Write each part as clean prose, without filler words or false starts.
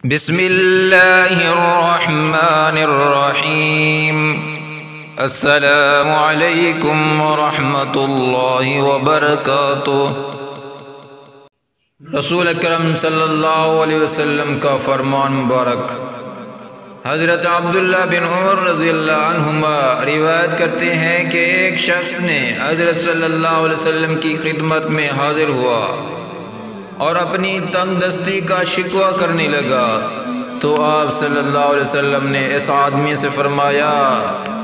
بسم اللہ الرحمن الرحیم السلام علیکم ورحمۃ اللہ وبرکاتہ۔ رسول اکرم صلی اللہ علیہ وسلم کا فرمان مبارک۔ حضرت عبداللہ بن عمر رضی اللہ عنہما روایت کرتے ہیں کہ ایک شخص نے حضرت صلی اللہ علیہ وسلم کی خدمت میں حاضر ہوا اور اپنی تنگ دستی کا شکوہ کرنے لگا، تو آپ صلی اللہ علیہ وسلم نے اس آدمی سے فرمایا،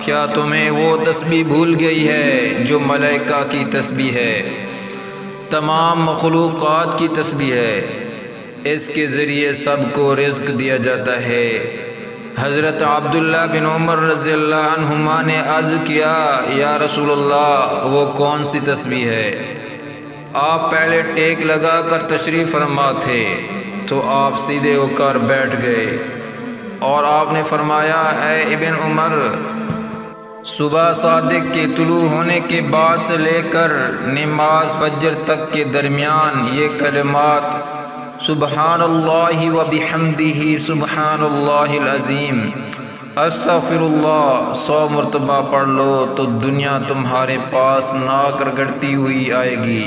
کیا تمہیں وہ تسبیح بھول گئی ہے جو ملائکہ کی تسبیح ہے، تمام مخلوقات کی تسبیح ہے، اس کے ذریعے سب کو رزق دیا جاتا ہے۔ حضرت عبداللہ بن عمر رضی اللہ عنہما نے عرض کیا، یا رسول اللہ وہ کون سی تسبیح ہے؟ آپ پہلے ٹیک لگا کر تشریف فرما تھے تو آپ سیدھے ہو کر بیٹھ گئے اور آپ نے فرمایا، اے ابن عمر، صبح صادق کے طلوع ہونے کے بعد سے لے کر نماز فجر تک کے درمیان یہ کلمات سبحان اللہ و بحمدہ سبحان اللہ العظیم استغفر اللہ 100 مرتبہ پڑھ لو تو دنیا تمہارے پاس ناک رگڑتی ہوئی آئے گی،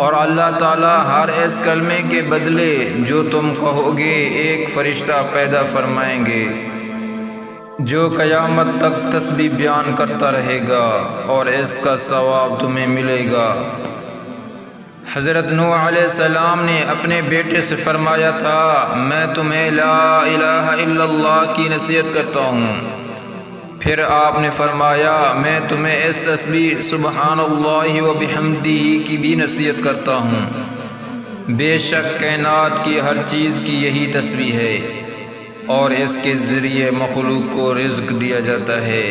اور اللہ تعالیٰ ہر اس کلمے کے بدلے جو تم کہو گے ایک فرشتہ پیدا فرمائیں گے جو قیامت تک تسبیح بیان کرتا رہے گا اور اس کا ثواب تمہیں ملے گا۔ حضرت نوح علیہ السلام نے اپنے بیٹے سے فرمایا تھا، میں تمہیں لا الہ الا اللہ کی نصیحت کرتا ہوں۔ پھر آپ نے فرمایا، میں تمہیں اس تسبیح سبحان اللہ و بحمدہ کی بھی نصیحت کرتا ہوں۔ بے شک کائنات کی ہر چیز کی یہی تسبیح ہے اور اس کے ذریعے مخلوق کو رزق دیا جاتا ہے۔